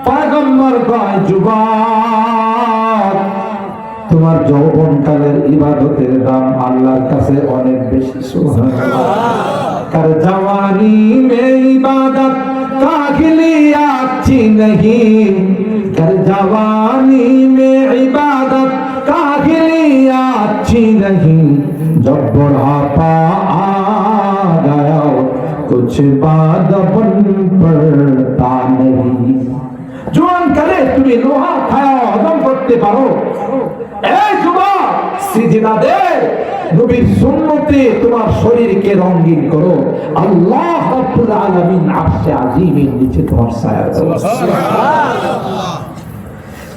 পয়গম্বর কয় যুবক, তোমার যৌবনকালের ইবাদতের দাম আল্লাহর কাছে অনেক বেশি। সুবহানাল্লাহ। कर जवानी में इबादत काखिली अच्छी नहीं, कर जवानी में इबादत काखिली अच्छी नहीं, जब बुढ़ापा आ गया कुछ बात बन पड़ता नहीं। जवान करे तुम्हें लोहा खाया हजम करते पारो, ए যুবক সিজদা দে, নবীর সুন্নতে তোমার শরীরকে রঙিন করো, আল্লাহ রাব্বুল আলামিন আরশে আজিমের নিচে তোমার ছায়া দেবে। সুবহানাল্লাহ।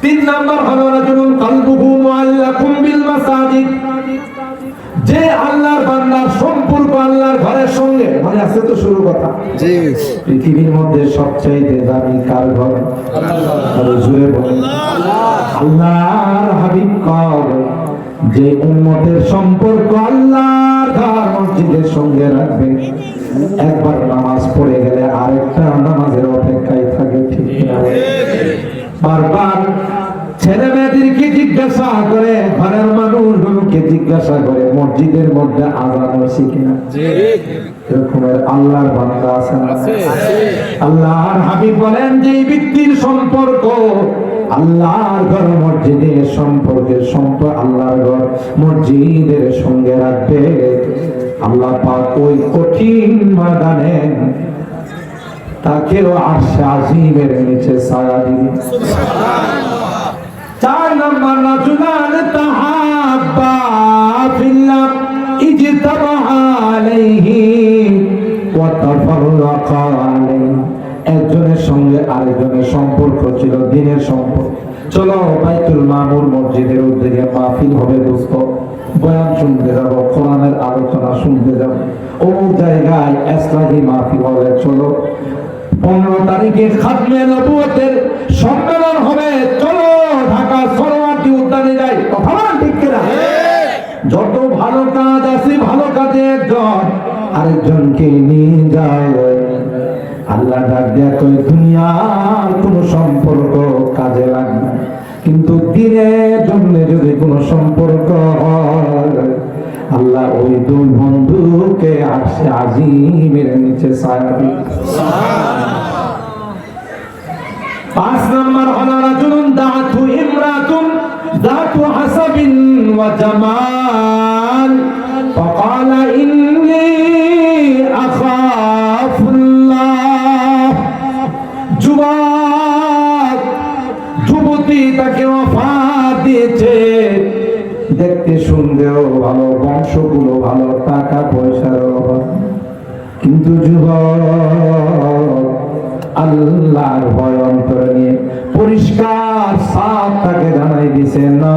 3 নাম্বার হলো রাজুলুন কলবুহু মুআল্লাকুম বিল মাসাজিদ, যে আল্লাহর বান্দার সম্পর্ক আল্লাহর ঘরের সঙ্গে, মানে আছে তো শুরু কথা, জি, পৃথিবীর মধ্যে সবচেয়ে দামি কার ঘর? আল্লাহ। জোরে বলেন আল্লাহর হাবিব কয়, যে উম্মতের সম্পর্ক আল্লাহর ঘর মসজিদের সঙ্গে রাখবে, একবার নামাজ পড়ে গেলে আরেকটা নামাজের অপেক্ষায় থাকে। ঠিক না? বারবার ছেলে মেয়েদেরকে জিজ্ঞাসা করে, ঘরের মানুষগুলোকে জিজ্ঞাসা করে মসজিদের মধ্যে আযান হয়েছে কিনা। এরকমের আল্লাহর বান্দা আছে না? আল্লাহর হাবিব বলেন, যে ব্যক্তির সম্পর্ক আল্লাহর ঘর মসজিদের সম্পর্কের আল্লাহর ঘর মসজিদের সঙ্গে রাখবে, আল্লাহ পাক ওই কঠিন ময়দানে তাকেও আরশে আজিমের নিচে ছায়া দিবে। সুবহানাল্লাহ। 4 নম্বর রাজুলান তাহাব্বা ফিল্লাহ ইজতামা আলাইহি ওয়া তাফাররাকা আলাইহি, একজনের সঙ্গে আরেকজনের সম্পর্ক ছিল দিনের সম্পর্ক। চলো বাইতুল মামুর মসজিদের উদ্যোগে মাহফিল হবে দোস্ত, বয়ান শুনতে যাব, কোরআনের আলোচনা শুনতে যাব, অমুক জায়গায় ইসলামী মাহফিল হবে, চলো 15 তারিখে খাতমে নবুয়তের সম্মেলন হবে, চলো ঢাকা সরোয়ার্দী উদ্যানে যাই। কথা বলেন ঠিক কিনা? যত ভালো কাজ আছে, ভালো কাজে একজন আরেকজনকে নিয়ে যায়। আল্লাহ ডাক দেয়া কই, দুনিয়ার কোন সম্পর্ক কাজে লাগবে না, কিন্তু দিনের জন্য যদি কোন সম্পর্ক হয়, আল্লাহ ওই দুই বন্ধুকে আরশে আজিমের নিচে ছায়া দিবে। সুবহানাল্লাহ। 5 নম্বর হলো রাজুলুন দাআতু ইমরাতুন যাতু হাসাবিন ওয়া জামাল ফাকালা ইন্নী আখাফুল্লাহ, যুবক যুবতী তাকে ওয়াফাত দিয়েছে, দেখতে সুন্দর ভালো, বংশগুলো ভালো, টাকা পয়সার অভাব, কিন্তু যুবক আল্লাহর ভয় অন্তরে নিয়ে পরিষ্কার সাফ তাকে জানাই দিছে, না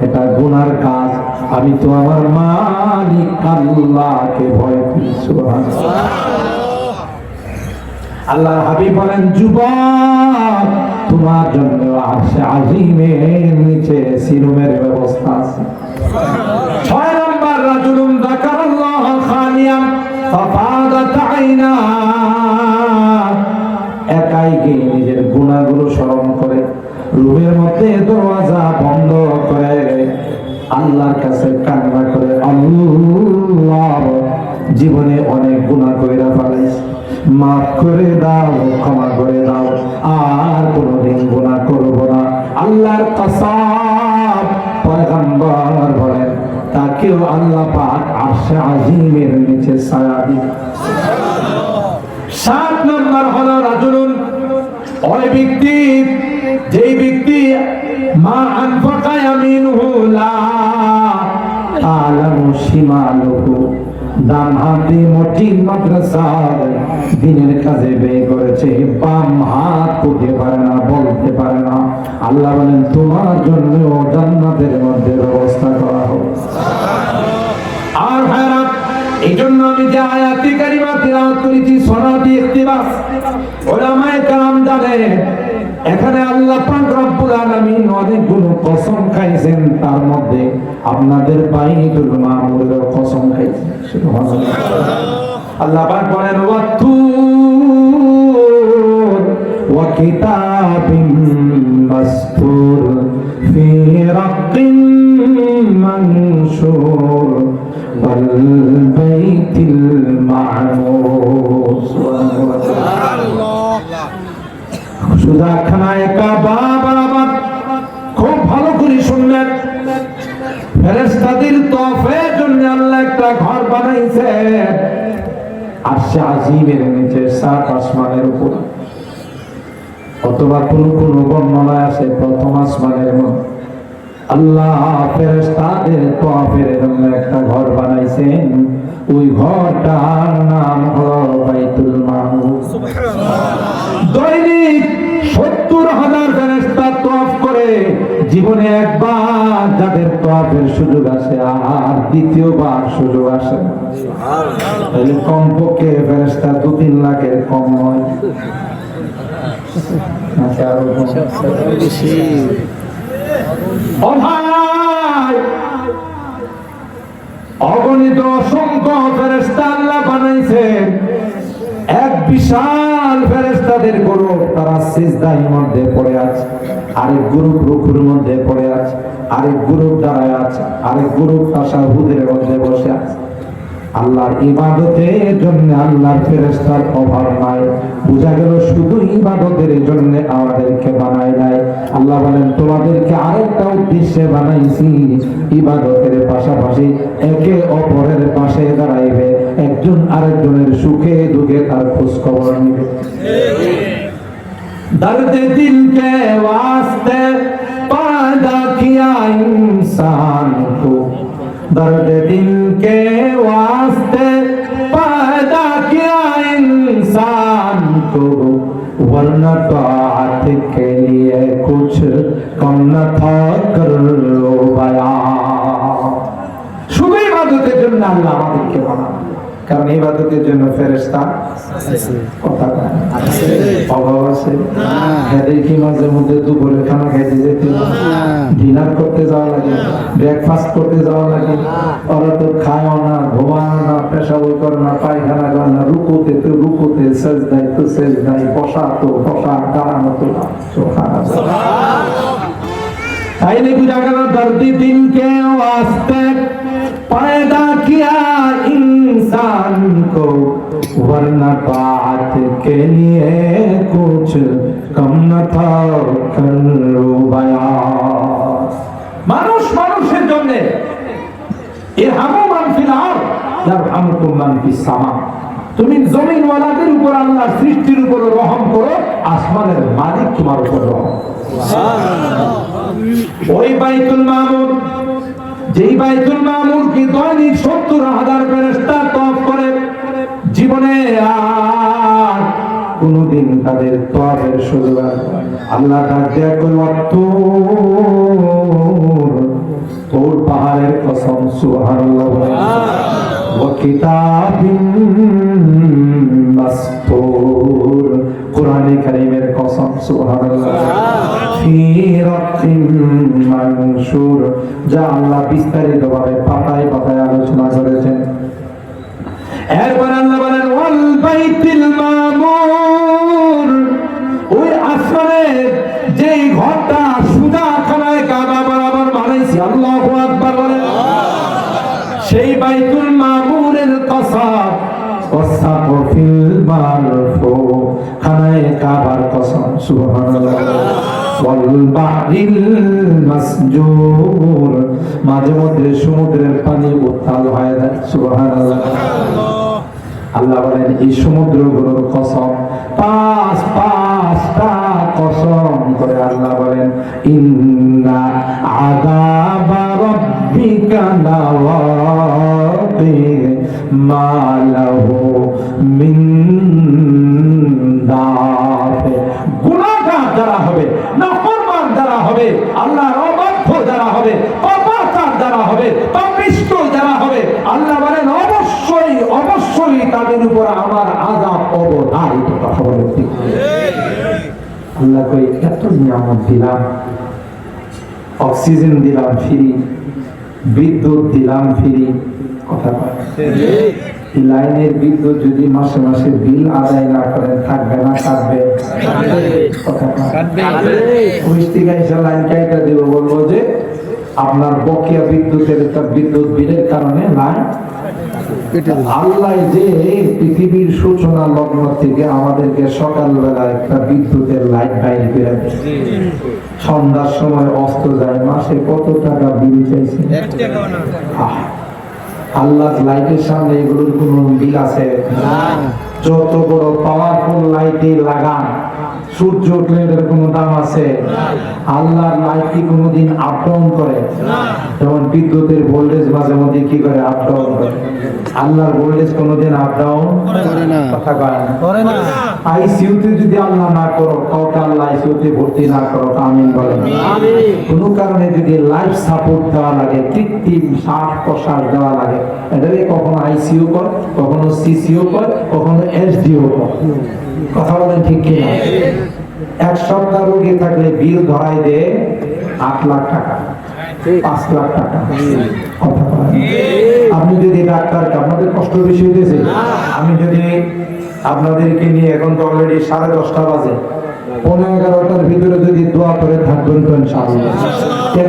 এটা গুনার কাজ, আমি তো আমার মালিক আল্লাহকে ভয় করি। সুবহানাল্লাহ। আল্লাহর হাবিব বলেন, যুবক তোমার জন্য আরশে আজিমের নিচে সিরুমের ব্যবস্থা আছে। 6 নম্বর রাজুলুন যাকারাল্লাহ খালিয়ান ফাফাদাত আইনা, একাই গিয়ে নিজের গুনাহগুলো স্মরণ করে, রুমের মধ্যে দরওয়াজা বন্ধ করে আল্লাহর কাছে কান্না করে, আল্লাহ জীবনে অনেক গুনাহ কইরা ফেলেছি, মাফ করে দাও, ক্ষমা করে দাও, আর কোনদিন গুনাহ করব না। আল্লাহর কসম, পয়গম্বর বলেন তাকেও আল্লাহ পাক আরশে আজিমের নিচে ছায়া দিবে। 7 নম্বর হলো রাজুলুন, ওই ব্যক্তি, যেই ব্যক্তি মা আনফাকা ইয়ামিনুহু লা তা'লামু শিমালুহু, ডান হাতে মসজিদ মাদ্রাসার দিনের কাজে ব্যয় করেছে, বাম হাত করতে পারে না, বলতে পারে না, আল্লাহ বলেন তোমার জন্য জান্নাতের মধ্যে ব্যবস্থা করা হবে। আর ভাইরা, এই জন্য আমি যে আয়াতি কারিমা তিলাওয়াত করেছি, সনাতি ইখতিবাস, উলামায়ে কেরাম জানেন এখানে আল্লাহ পাক রব্বুল আলামিন অনেকগুলো কসম খাইছেন, তার মধ্যে আপনাদের বাইতুল মামুরের কসম খাইছেন। সুবহানাল্লাহ। আল্লাহ পাক বলেন, ওয়াতুর وكتاب مسطور في رق منشور والبيت المعمور সুজা খানায় কাবা বরাবর খুব ভালো করে শুনলেন ফেরেশতাদের তওয়াফের জন্য আল্লাহ একটা ঘর বানাইছে আরশে আজিমের নিচে সাত আসমানের উপর অথবা কোন বর্ণনায় আছে প্রথম আসমানের মধ্যে আল্লাহ ফেরেশতাদের তওয়াফের জন্য একটা ঘর বানাইছেন ওই ঘরটার নাম হলো বাইতুল মামুর দৈনিক ৭০,০০০ ফেরেশতা তওয়াফ করে জীবনে একবার যাদের তওয়াফের সুযোগ আসে আর দ্বিতীয়বার সুযোগ আসে তাহলে কমপক্ষে ফেরেশতা ২-৩ লাখের কম নয় আচ্ছা আরো বেশি অগণিত অসংখ্য ফেরেশতা আল্লাহ বানাইছেন এক বিশাল ফেরেশতাদের গ্রুপ তারা সিজদার মধ্যে পড়ে আছে আরেক গ্রুপ রুকুর মধ্যে পড়ে আছে আরেক গ্রুপ দাঁড়ায় আছে আরেক গ্রুপ তাশাহুদের মধ্যে বসে আছে আল্লাহর ইবাদতের জন্য আল্লাহর ফেরেশতার অভাব নাই বুঝা গেল শুধু ইবাদতের জন্য আমাদেরকে বানায় নাই আল্লাহ বলেন তোমাদেরকে আরেকটা উদ্দেশ্যে বানাইছি ইবাদতের পাশাপাশি একে অপরের পাশে দাঁড়াইবে একজন আরেকজনের সুখে দুঃখে তার খোঁজ খবর নিবে दर्द दिल के वास्ते पैदा किया इंसान को दर्द दिल के वास्ते पैदा किया इंसान को वरना ताअत के लिए कुछ कम न था कर लो बया শুধু ইবাদতের জন্য আল্লাহ আমাদেরকে বানান কারণ ইবাদতের জন্য ফেরেশতা কথা আছে অভাব আছে এদের কি মাঝে মধ্যে দুপুরে খানা খাইতে যেতে ডিনার করতে যাওয়া লাগে ব্রেকফাস্ট করতে যাওয়া লাগে ওরা তো খায় না ঘুমায় না পেশাব করে না পায়খানা করে না রুকুতে তো রুকুতে সেজদায় তো সেজদায় বসা তো বসা দাঁড়ানো তো সুবহানাল্লাহ তাইলে বুঝা গেল দর্দি দিন কে ওয়াস্তে पैदा किया इंसान को वरना ताअत के लिए कुछ कम न था करो बया মানুষ মানুষের জন্য ইরহামু মান ফিল আরদ ইয়ারহামুকুম মান ফিস সামা তুমি জমিন ওয়ালাদের উপর আল্লাহর সৃষ্টির উপর রহম করো আসমানের মালিক তোমার উপর রহম সুবহানাল্লাহ ওই বাইতুল মামুর যেই বাইতুল মামুর কি দৈনিক ৭০,০০০ ফেরেশতা তওয়াফ করে জীবনে আর কোনদিন তাদের তওয়াফের সুযোগ আল্লাহ ডাক দেয়া কইল তোর পাহাড়ের কসম সুবহানাল্লাহ ওয়া কিতাবিন মাসতুর কোরআনে কারীমের কসম সুবহানাল্লাহ ফি রাকিম মানশুর যা আল্লাহ বিস্তারিতভাবে পাতায় পাতায় আলোচনা করেছেন এরপর আল্লাহ বলেন ওয়াল বাইতুল মামুর ওই আসমানে যেই ঘরটা সুজা খানায় কাবা বরাবর বানাইছি আল্লাহু আকবার বলেন সেই বাইতুল মামুরের কসম ওয়াসাফিল মারফু খানায় কাবার কসম সুবহানাল্লাহ ওয়াল বাহরিল মাসজুর মাঝে মধ্যে সমুদ্রের পানি উত্তাল হয়ে যায় সুবহানাল্লাহ আল্লাহ বলেন এই সমুদ্রগুলোর কসম পাঁচটা কসম করে আল্লাহ বলেন ইন্না আযাবা রাব্বিকা লাওয়াকি মা লাহু মিন দাফে গুনাহগার যারা হবে নাফরমান যারা হবে আল্লাহর অবাধ্য যারা হবে পাপাচার যারা হবে পাপিষ্ঠ যারা হবে আল্লাহ বলেন অবশ্যই অবশ্যই তাদের উপর আমার আযাব অবধারিত কথা বলে ঠিক আল্লাহ কই এত নিয়ামত দিলাম অক্সিজেন দিলাম ফ্রি বিদ্যুৎ দিলাম ফ্রি কথা লাইনের বিদ্যুৎ যদি মাসে মাসে বিল আদায় না করেন থাকবে না কাটবে? লাইন কাইটা দিব, বলবো যে আপনার বকেয়া বিদ্যুৎ বিলের কারণে লাইন। আল্লাহ যে পৃথিবীর সূচনা লগ্ন থেকে আমাদেরকে সকালবেলা একটা বিদ্যুতের লাইট বাইর করে সন্ধ্যার সময় অস্ত যায়, মাসে কত টাকা বিল চাইছে? আল্লাহ লাইটের সামনে এগুলোর কোন বিল আছে? যত বড় পাওয়ারফুল লাইটে লাগান, সূর্য উঠলে এদের কোনো দাম আছে? আল্লাহর লাইট কি কোনোদিন আপ ডাউন করে? যেমন বিদ্যুতের ভোল্টেজ মাঝে মধ্যে কি করে আপ ডাউন করে, আল্লাহর ভোল্টেজ কোনোদিন আপ ডাউন করে না। কথা করে না। আইসিইউতে যদি আল্লাহ না করো, কাউকে আল্লাহ আইসিইউতে ভর্তি না করো, আমিন বলেন। কোন কারণে যদি লাইফ সাপোর্ট দেওয়া লাগে, কৃত্রিম শ্বাস প্রশ্বাস দেওয়া লাগে, এটাকে কখনো আইসিইউ কর, কখনো সিসিও কর, কখনো এসডিও কর। কথা বলেন ঠিক কিনা? এক সপ্তাহ রোগী থাকলে বিল ধরাই দে 8 লাখ টাকা, 5 লাখ টাকা। কথা বলেন। আপনি যদি ডাক্তার, আপনাদের কষ্ট বেশি হইতেছে। আমি যদি আপনাদেরকে নিয়ে, এখন তো অলরেডি 10:30 বাজে, 11:15 ভিতরে যদি দোয়া করে থাকবেন তো ইনশাআল্লাহ।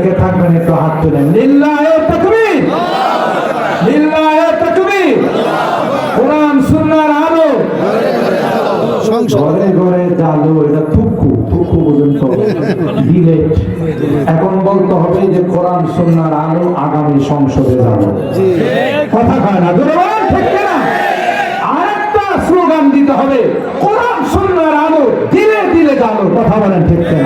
কে থাকবেন একটু হাত তুলেন। লিল্লাহি তাকবীর, লিল্লাহি তাকবীর। কোরআন সুন্নাহর আলো ঘরে ঘরে জালো, এটা থুকু থুকু পর্যন্ত ডিলেট। এখন বলতে হবে যে কোরআন সুন্নাহর আলো আগামী সংসদে যাবে। কথা কয় না? ঠিক না? আরেকটা স্লোগান দিতে হবে, কোরআন সুন্নাহর আলো দিলে দিলে জালো। কথা বলেন ঠিক না?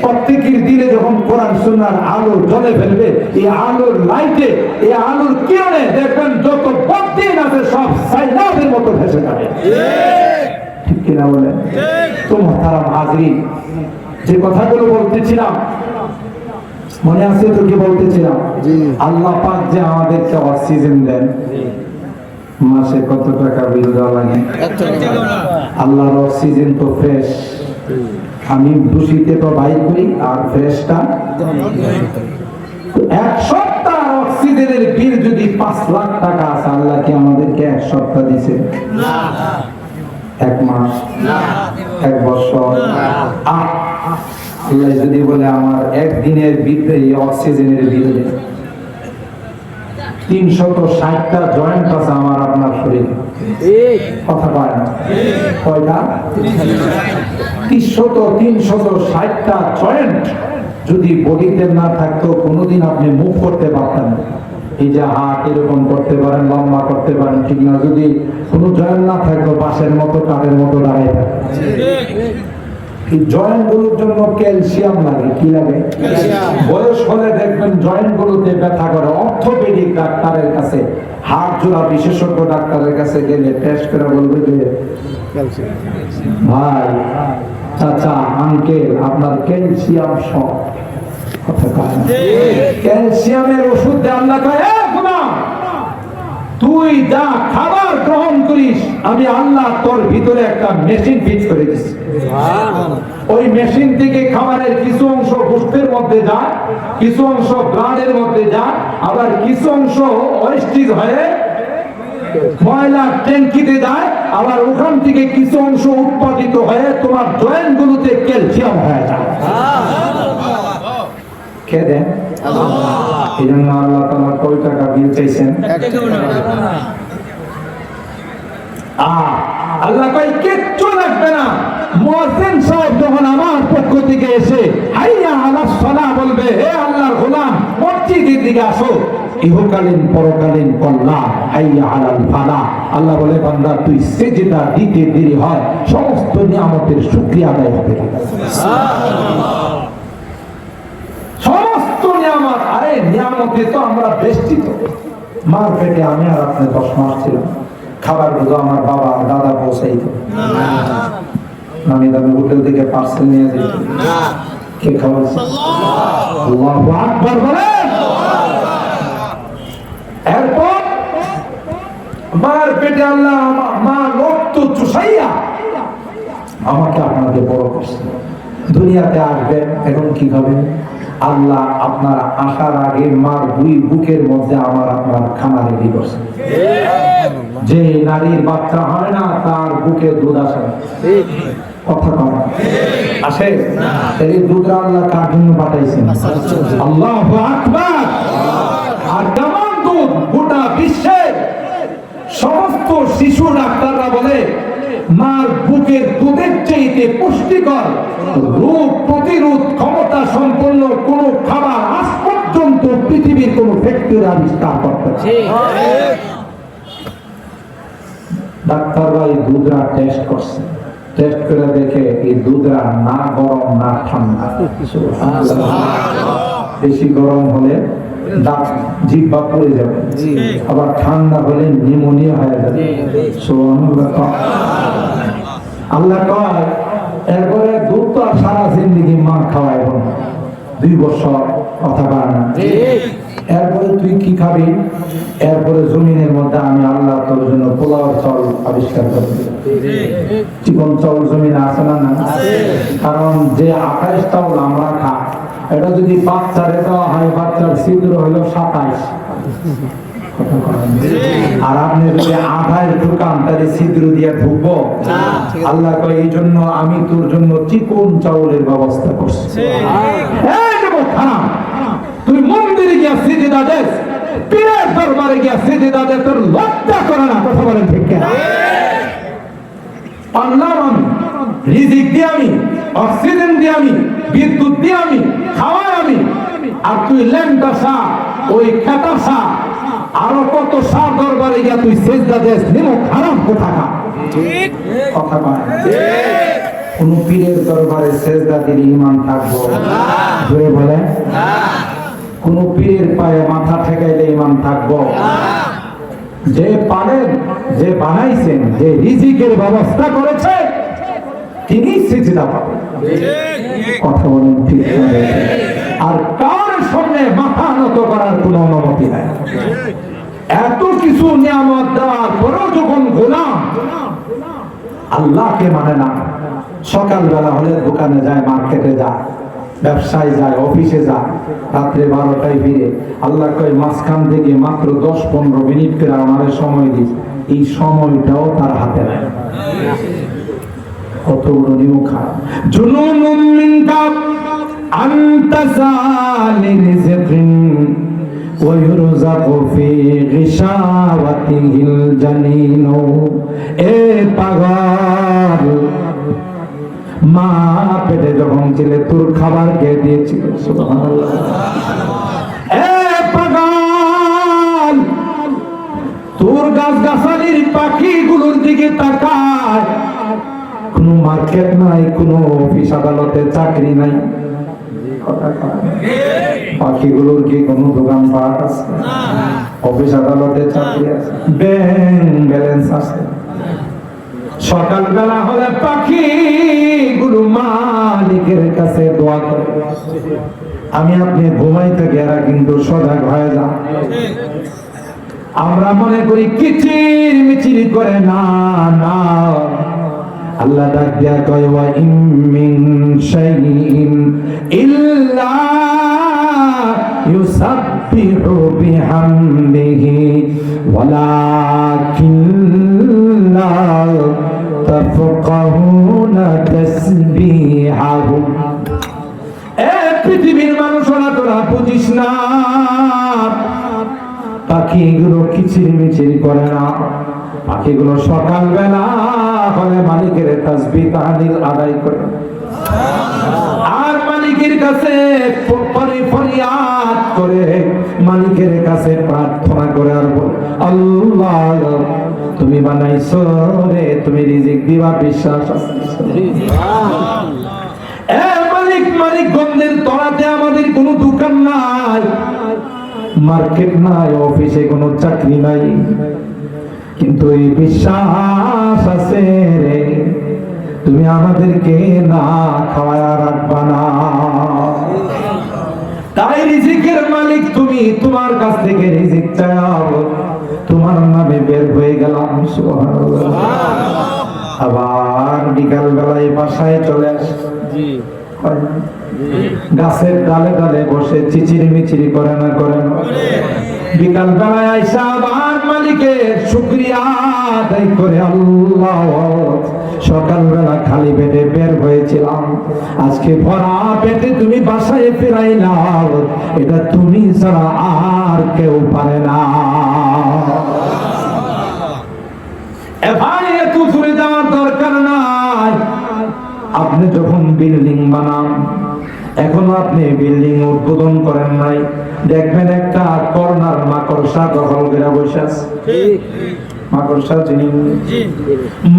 প্রত্যেকের দিলে যখন কোরআন সুন্নাহর আলো জ্বলে ফেলবে, এই আলোর লাইটে, এই আলোর কিরণে দেখবেন যত বদ্দিন আছে সব সাইনাবের মতো ভেসে যাবে। ঠিক কিনা বলেন? তো মুহতারাম হাজরিন, যে কথাগুলো বলতেছিলাম মনে আছে তো? কি বলতেছিলাম? আল্লাহ পাক যে আমাদেরকে অক্সিজেন দেন, মাসে কত টাকা বিল দেওয়া লাগে? আল্লাহর অক্সিজেন তো ফ্রেশ। আমি দূষিত তো বাইর করি, আর ফ্রেশটা এক সপ্তাহ অক্সিজেনের বিল যদি 5 লাখ টাকা আছে, আল্লাহ কি আমাদেরকে এক সপ্তাহ দিছে? এক মাস? এক বছর? আল্লাহ যদি বলে আমার একদিনের বিল, অক্সিজেনের বিল 360টা জয়েন্ট আছে আমার আপনার শরীরে। কথা পায় না? কয়টা? 360টা জয়েন্ট যদি বডিতে না থাকতো, কোনোদিন আপনি মুভ করতে পারতেন না। এই যে হাত এরকম করতে পারেন, লম্বা করতে পারেন, ঠিক না? যদি কোনো জয়েন্ট না থাকতো, বাঁশের মতো কাঠের মতো দাঁড়াই থাকতো। এই জয়েন্ট গুলোর জন্য ক্যালসিয়াম লাগে। কি লাগে? বয়স হলে দেখবেন জয়েন্ট গুলোতে ব্যথা করে। অর্থোপেডিক ডাক্তারের কাছে, হাড় জোড়া বিশেষজ্ঞ ডাক্তারের কাছে গেলে টেস্ট করে বলবে যে ভাই, চাচা, আঙ্কেল, আপনার ক্যালসিয়াম শর্ট। ক্যালসিয়ামের ওষুধ দেয়। আল্লাহ কয়, তুই যা খাবার গ্রহণ করিস, আমি আল্লাহ তোর ভিতরে একটা মেশিন ফিট করে দিচ্ছি। ওই মেশিন থেকে খাবারের কিছু অংশ গোশতের মধ্যে যায়, কিছু অংশ ব্লাডের মধ্যে যায়, আবার কিছু অংশ ওয়েস্টেজ হয়ে ময়লা ট্যাঙ্কিতে যায়, আবার ওখান থেকে কিছু অংশ উৎপাদিত হয়ে তোমার জয়েন্ট গুলোতে ক্যালসিয়াম হয়ে যায়। কে দেন? এই জন্য আল্লাহ তাআলা কয় টাকা বিল চাইছেন? আল্লাহ কয় কিচ্ছু লাগবে না। মুয়াজ্জিন সাহেব যখন আমার পক্ষ থেকে এসে হাইয়া আলাস সালাহ বলবে, হে আল্লাহর গোলাম, মসজিদের দিকে আসো, ইহকালীন পরকালীন কল্যাণ, হাইয়া আলাল ফালাহ। আল্লাহ বলে, বান্দা তুই সিজদা দিতে দেরি হয়, সমস্ত নিয়ামতের শুকরিয়া আদায় হবে। সমস্ত নিয়ামত, আরে নিয়ামতে তো আমরা বেষ্টিত। মার পেটে আমি আর আপনি 10 মাস ছিলাম, খাবার গুলো আমার বাবা দাদা পৌঁছাইত, নামি দামি হোটেল থেকে পার্সেল নিয়ে যেত। কে খাওয়াইছে? আল্লাহু আকবার বলেন। এরপর মার পেটে আল্লাহ, মা রক্ত চুষাইয়া আমাকে আপনাকে বড় করছে। দুনিয়াতে আসবেন, এখন কি খাবেন? আল্লাহ আপনার আসার আগে মার দুই বুকের মধ্যে আমার আপনার খানা রেডি করছে। যে নারীর বাচ্চা হয় না তার বুকে দুধ আসে না। কথা কম আসে। এই দুধ আল্লাহ কার জন্য পাঠাইছেন? আল্লাহু আকবার। আর কেমন দুধ? গোটা বিশ্বে সমস্ত শিশু ডাক্তাররা বলে মার বুকের দুধের চাইতে পুষ্টিকর, রোগ প্রতিরোধ ক্ষমতা সম্পন্ন কোন খাবার আজ পর্যন্ত পৃথিবীর কোন ফ্যাক্টরি আবিষ্কার করতে ডাক্তাররা এই দুধরা টেস্ট করছে। টেস্ট করে দেখে এই দুধরা না গরম না ঠান্ডা। বেশি গরম হলে দাঁত জিহ্বা পড়ে যাবে, আবার ঠান্ডা হলে নিউমোনিয়া হয়ে যাবে। আল্লাহ কয় এরপরে দুধ তো আর সারা জিন্দেগি মা খাওয়ায় 2 বছর কথা পারে না। এরপরে তুই কি খাবি? এরপরে জমিনের মধ্যে আমি আল্লাহ তোর জন্য পোলাও চাল আবিষ্কার করব। চিকন চাউল জমিনে আছে না? না। কারণ যে 28 চাউল আমরা খাই, এটা যদি বাচ্চারে দেওয়া হয়, বাচ্চার ছিদ্র হলো 27। আর আপনি যদি 28 ঢুকান তাহলে ছিদ্র দিয়ে ঢুকবো? আল্লাহ কয় এই জন্য আমি তোর জন্য চিকন চাউলের ব্যবস্থা করছি। তুই মন্দিরে গিয়া সিজদা দেস, পীরের দরবারে গিয়া সিজদা দে, তোর লজ্জা করে না? কথা বলেন ঠিক কিনা? আল্লাহ রিজিক দিয়ে আমি, অক্সিজেন দিয়ে আমি, বিদ্যুৎ দিয়ে আমি, খাওয়াই আমি, আর তুই ল্যাংটা সা, ওই খেতা সা, আরো কত সা দরবারে গিয়া তুই সিজদা দেস। নিমক হারাম কোথাকার। ঠিক কথা বলেন। কোন পীরের দরবারে সিজদা দিলে ঈমান থাকবো? জোরে বলে না। কোন পীরের পায়ে মাথা ঠেকাইলে ঈমান থাকবো? যে পারেন, যে বানাইছেন, যে রিজিকের ব্যবস্থা করেছে, তিনি সিজদা পাবেন। কথা বলেন ঠিক। আর কার সামনে মাথা নত করার কোনো অনুমতি নাই। এত কিছু নিয়ামত দেওয়ার পরেও যখন গোলাম আল্লাহকে মানে না, সকালবেলা হলে দোকানে যায়, মার্কেটে যায়, ব্যবসায় যায়, অফিসে যায়, রাত্রে 12টায় ফিরে, আল্লাহ কয় মাঝখান থেকে মাত্র 10-15 মিনিট করে আমাদের সময় দিস। এই সময়টাও তার হাতে নাই। কত বড় নিয়ম খারাপ। জুনুনুম মিনকা আনতা সালিন রিজকিন ওয়া ইউরযাকু ফি গিশাওয়াতিহিল জানিন। এ পাগল, মা পেটে যখন ছিলে তোর খাবার কে দিয়েছিল? সুবহানাল্লাহ। এ পাগল, তোর গাছগাছালির পাখিগুলোর দিকে তাকায়। কোনো মার্কেট নাই, কোনো অফিস আদালতে চাকরি নাই। পাখিগুলোর কি কোনো দোকান পাট আছে? অফিস আদালতে চাকরি আছে, ব্যাংক ব্যালেন্স আছে। সকালবেলা হলে পাখিগুলো মালিকের কাছে দোয়া করে। আমি আপনি ঘুমাইতে গেরা কিন্তু সজাগ হয়ে যান। আমরা মনে করি কিচির মিচির করে, না না। আল্লাহ ডাক দিয়া কয় ওয়া ইন মিন শাইইন ইল্লা ইউসাব্বিহু বিহামদিহি ওয়ালাকিন লা তাফকাহুনা তাসবিহাহু। এ পৃথিবীর মানুষরা তোরা বুঝিস না, পাখিগুলো কিচির মিচির করে না। পাখিগুলো সকালবেলা হলে মালিকের তাসবিহ তাহলিল আদায় করে, আর মালিকের কাছে ফরিয়াদ করে, মালিকের কাছে প্রার্থনা করে, আর বলে আল্লাহ তুমি বানাইছো রে, তুমি রিজিক দিবা, বিশ্বাস আছে। এ মালিক, মালিক গন্ধের তলাতে আমাদের কোনো দোকান নাই, মার্কেট নাই, অফিসে কোনো চাকরি নাই, কিন্তু এই বিশ্বাস আছে রে, তুমি আমাদেরকে না খাওয়ায়া রাখবা না। তাই রিজিকের মালিক তুমি, তোমার কাছ থেকে রিজিক চাও, তোমার নামে বের হয়ে গেলাম। সুবহানাল্লাহ। আবার বিকাল বেলায় বাসায় চলে আসে, গাছের ডালে ডালে বসে চিচিরি মিচিরি করে না, করে না। বিকাল বেলায় আইসা আবার মালিকের শুকরিয়া আদায় করে আল্লাহ সকালবেলা খালি পেটে বের হয়েছিলাম, আজকে ভরা পেটে তুমি বাসায় ফেরাইলাম, এটা তুমি ছাড়া আর কেউ পারে না। এ ভাই, এত দূরে যাওয়ার দরকার নাই। আপনি যখন বিল্ডিং বানান, এখনো আপনি বিল্ডিং উদ্বোধন করেন নাই, দেখবেন একটা কর্নার মাকড়সা দখল করে বসে আছে। মাকড়সা চিনি?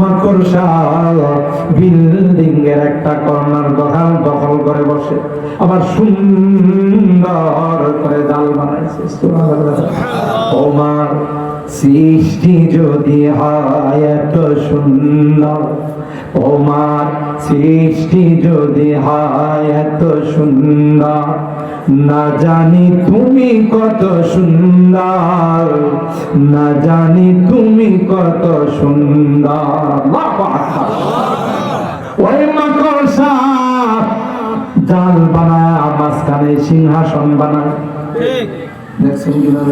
মাকড়সা বিল্ডিং এর একটা কর্নার দখল করে বসে, আবার সুন্দর করে জাল বানাইছে। তোমার সৃষ্টি যদি হয় এত সুন্দর, তোমার সৃষ্টি যদি হয় এত সুন্দর, না জানি তুমি কত সুন্দর, না জানি তুমি কত সুন্দর। ওই মাকড়সা জাল বানায়, মাঝখানে সিংহাসন বানায়, দেখছেন কিনা?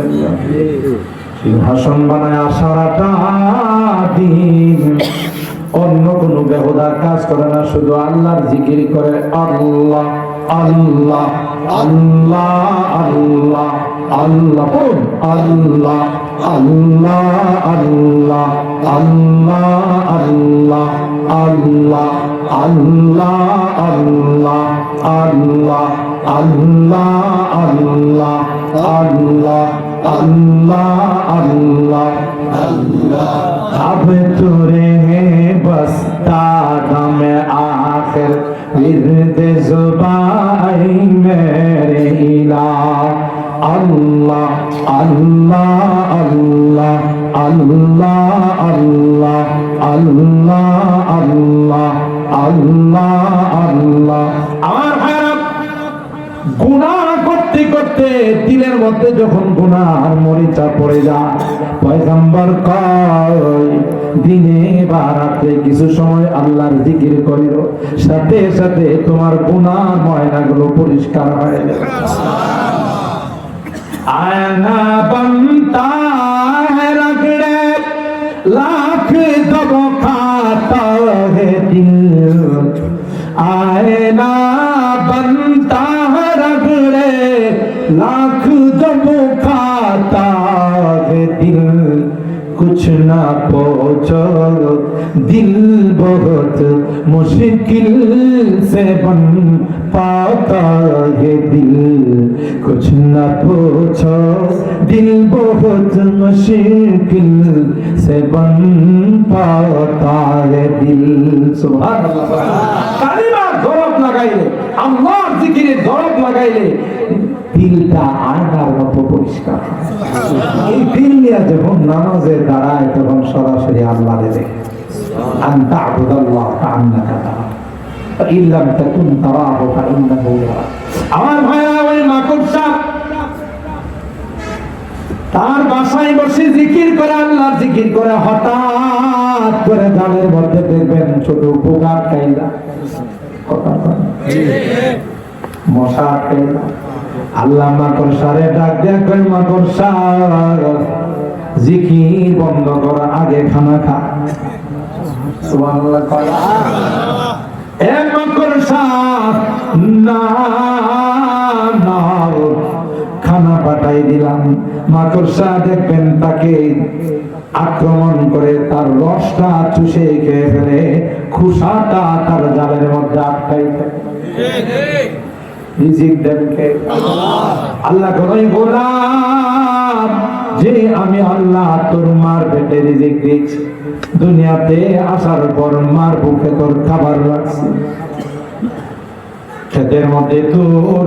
সিংহাসন বানায় সারাটা দিন অন্য কোনো বেহুদা কাজ করে না, শুধু আল্লাহর জিকির করে। আল্লাহ আল্লাহ আল্লাহ আল্লাহ আল্লাহ আল্লাহ আল্লাহ আল্লাহ আল্লাহ আল্লাহ আল্লাহ আল্লাহ আল্লাহ আল্লাহ আল্লাহ আল্লাহ আল্লাহ আল্লাহ আল্লাহ अब तुरे बस्ता दम आखिर विरद जुबाई मेरे इला अल्लाह अल्लाह अल्लाह अल्लाह अल्लाह अल्लाह अल्लाह अल्लाह अल्लाह। আমার ভাইরা, গুনাহ করতে করতে দিলের মধ্যে যখন গুনাহর মরিচা পড়ে যায়, পয়গম্বর কয় দিনে বা রাতে কিছু সময় আল্লাহর জিকির করিও, সাথে সাথে তোমার গুনাহ ময়লাগুলো পরিষ্কার হয়ে যাবে। आना बनता है रगड़े लाख जब खाता है दिल, आना बनता है रगड़े लाख जब खाता है दिल, कुछ ना पूछो दिल बहुत मुश्किल से बन पाता है दिल, कुछ ना पूछो दिल बहुत मुश्किल से बन पाता है दिल। सुभान अल्लाह। কালিমা দরব লাগাইলে, আল্লাহর জিকিরে দরব লাগাইলে দিলটা আয়নার মতো পরিষ্কার। এই দিল নিয়ে যখন নামাজে দাঁড়ায় তখন সরাসরি আল্লাহরে দেখে। আনতা আবুদাল্লাহ কান্নাকা তারা, ইল্লাম তাকুন তারাহু ফাইন্নাহু ইয়ারাক। আমার ভাইরা, ওই মাকড়সা তার বাসায় বসে জিকির করে, আল্লাহর জিকির করে, হঠাৎ করে জালের মধ্যে দেখবেন ছোট পোকা খাইলা, কথা বলেন, মশা খাইলা। আল্লাহ মাকড়সারে ডাক দেয়া কই, মাকড়সা জিকির বন্ধ কর, আগে খানা খা। সুবহানাল্লাহ। এ মাকড়সা না না, খানা পাঠাই দিলাম। মাকড়সা দেখবেন তাকে আক্রমণ করে, তার রসটা চুষে খেয়ে ফেলে, খুসাটা তার জালের মধ্যে আটকাই থাকে। রিজিক দেন কে? আল্লাহ কই গোলাম যে আমি আল্লাহ তোর মার পেটে রিজিক দিচ্ছি, দুনিয়াতে আসার পর মার বুকে তোর খাবার রাখছি, ক্ষেতের মধ্যে তোর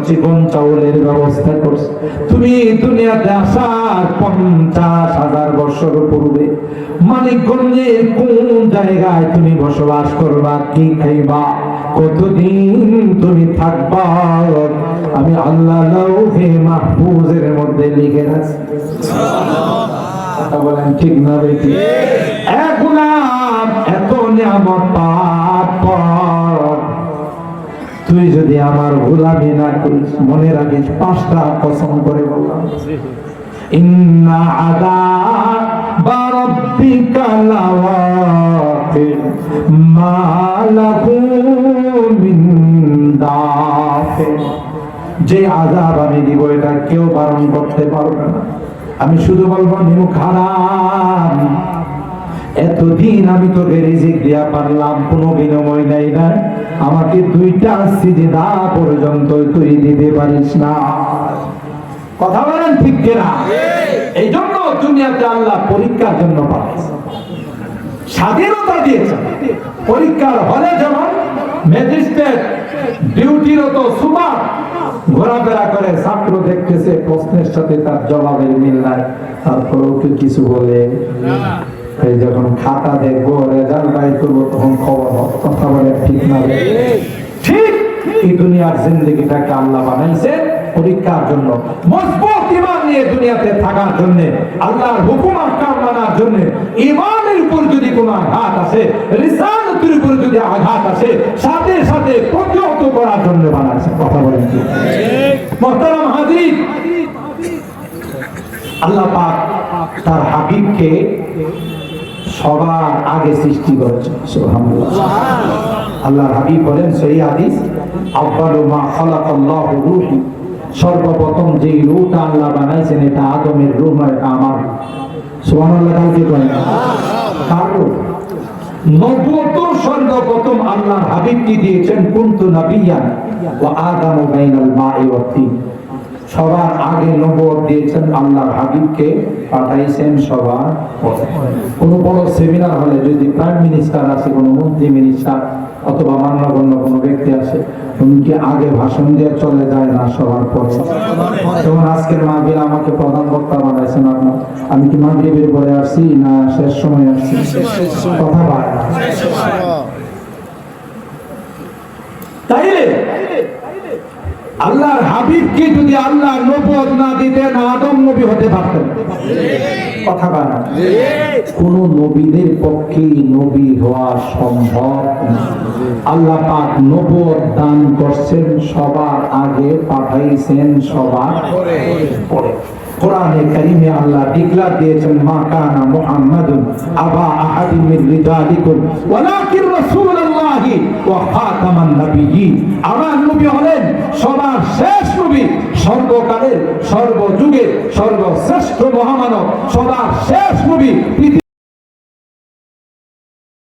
জীবন চাউলের ব্যবস্থা করছি। তুমি দুনিয়াতে আসার 50,000 বছর পূর্বে মানিকগঞ্জের কোন জায়গায় তুমি বসবাস করবা, কি খাইবা, কতদিন তুমি থাকবা, আমি আল্লাহ লাউহে মাহফুজের মধ্যে লিখে রাখছি। কথা বলেন ঠিক না বেটি? এখন এত নিয়ামত পাওয়ার, তুই যদি আমার গোলামি না করিস, মনে রাখিস 5টা কসম করে বললাম, ইন্না আযাবা রাব্বিকা লাওয়াকি মা লাহু মিন দাফি। যে আযাব আমি দিব এটা কেউ বারণ করতে পারবে না। আমি শুধু বলবো নিমুখ হারাম, এতদিন আমি তোকে রিজিক দিয়া পারলাম, কোনো বিনিময় নাই না, আমাকে 2টা সিজদা পর্যন্ত তুই দিতে পারিস না। কথা বলেন ঠিক কিনা? এই জন্য দুনিয়াতে আল্লাহ পরীক্ষার জন্য পাঠাইছে, স্বাধীনতা দিয়েছে। পরীক্ষার হলে যেমন ম্যাজিস্ট্রেট ডিউটিরত সুপার ঘোরাফেরা করে, ছাত্র দেখতেছে প্রশ্নের সাথে তার জবাবের মিল নাই, তারপরেও কিছু বলে এই যখন খাতা দেখবো, রেজাল্ট বাই করবো, তখন খবর কথা বলে ঠিক না। ঠিক এই দুনিয়ার জিন্দেগিটাকে আল্লাহ বানাইছে পরীক্ষার জন্য, মজবুত ঈমান নিয়ে দুনিয়াতে থাকার জন্য, আল্লাহর হুকুম আহকাম মানার জন্য। ঈমানের উপর যদি কোনো আঘাত আসে, রিসালাতের উপর যদি আঘাত আসে, সাথে সাথে প্রতিহত করার জন্য বানাইছে। কথা বলেন কি? মুহতারাম হাজির, আল্লাহ পাক তার হাবিবকে সবার আগে সৃষ্টি করেছেন। সুবহানাল্লাহ। আল্লাহর হাবিব বলেন সহিহ হাদিস, আউয়ালু মা খালাকাল্লাহু রূহি, সর্বপ্রথম যে রূহটা আল্লাহ বানাইছেন এটা আদমের রূহ, এটা আমার। সুবহানাল্লাহ। কালকে বলেন কার রূহ? নবুয়ত সর্বপ্রথম আল্লাহর হাবিবকে দিয়েছেন, কুনতু নাবিয়ান ওয়া আদামু বাইনাল মাই ওয়াত তিন। সবার আগে নবুয়ত দিয়েছেন আল্লাহর হাবিবকে, পাঠাইছেন সবার পরে। কোনো বড় সেমিনার হলে যদি প্রাইম মিনিস্টার আসে, কোনো মন্ত্রী মিনিস্টার অথবা মান্যগণ্য কোনো ব্যক্তি আসে, উনি কি আগে ভাষণ দিয়ে চলে যায় না সবার পরে? যেমন আজকের মাহফিল আমাকে প্রধান বক্তা বানাইছেন আপনার, আমি কি মাগরিবের পরে আসছি না শেষ সময় আসছি? কথা বলে তাইলে আল্লাহর হাবিবকে যদি আল্লাহ নবুয়ত না দিতেন, আদম নবী হতে পারতেন? কথা বলা কোন নবীদের পক্ষে নবী হওয়া সম্ভব না। আল্লাহ পাক নবুয়ত দান করছেন সবার আগে, পাঠাইছেন সবার পরে। কোরআনে কারীমে আল্লাহ ডিক্লার দিয়েছেন, মা কানা মুহাম্মাদুন আবা আহাদিন মিন রিজালিকুম ওয়ালাকিন রাসূলুল্লাহি ওয়া খাতামান নাবিয়্যিন। আমার নবী হলেন সবার শেষ নবী, সর্বকালের সর্বযুগের সর্বশ্রেষ্ঠ মহামানব, সবার শেষ নবী।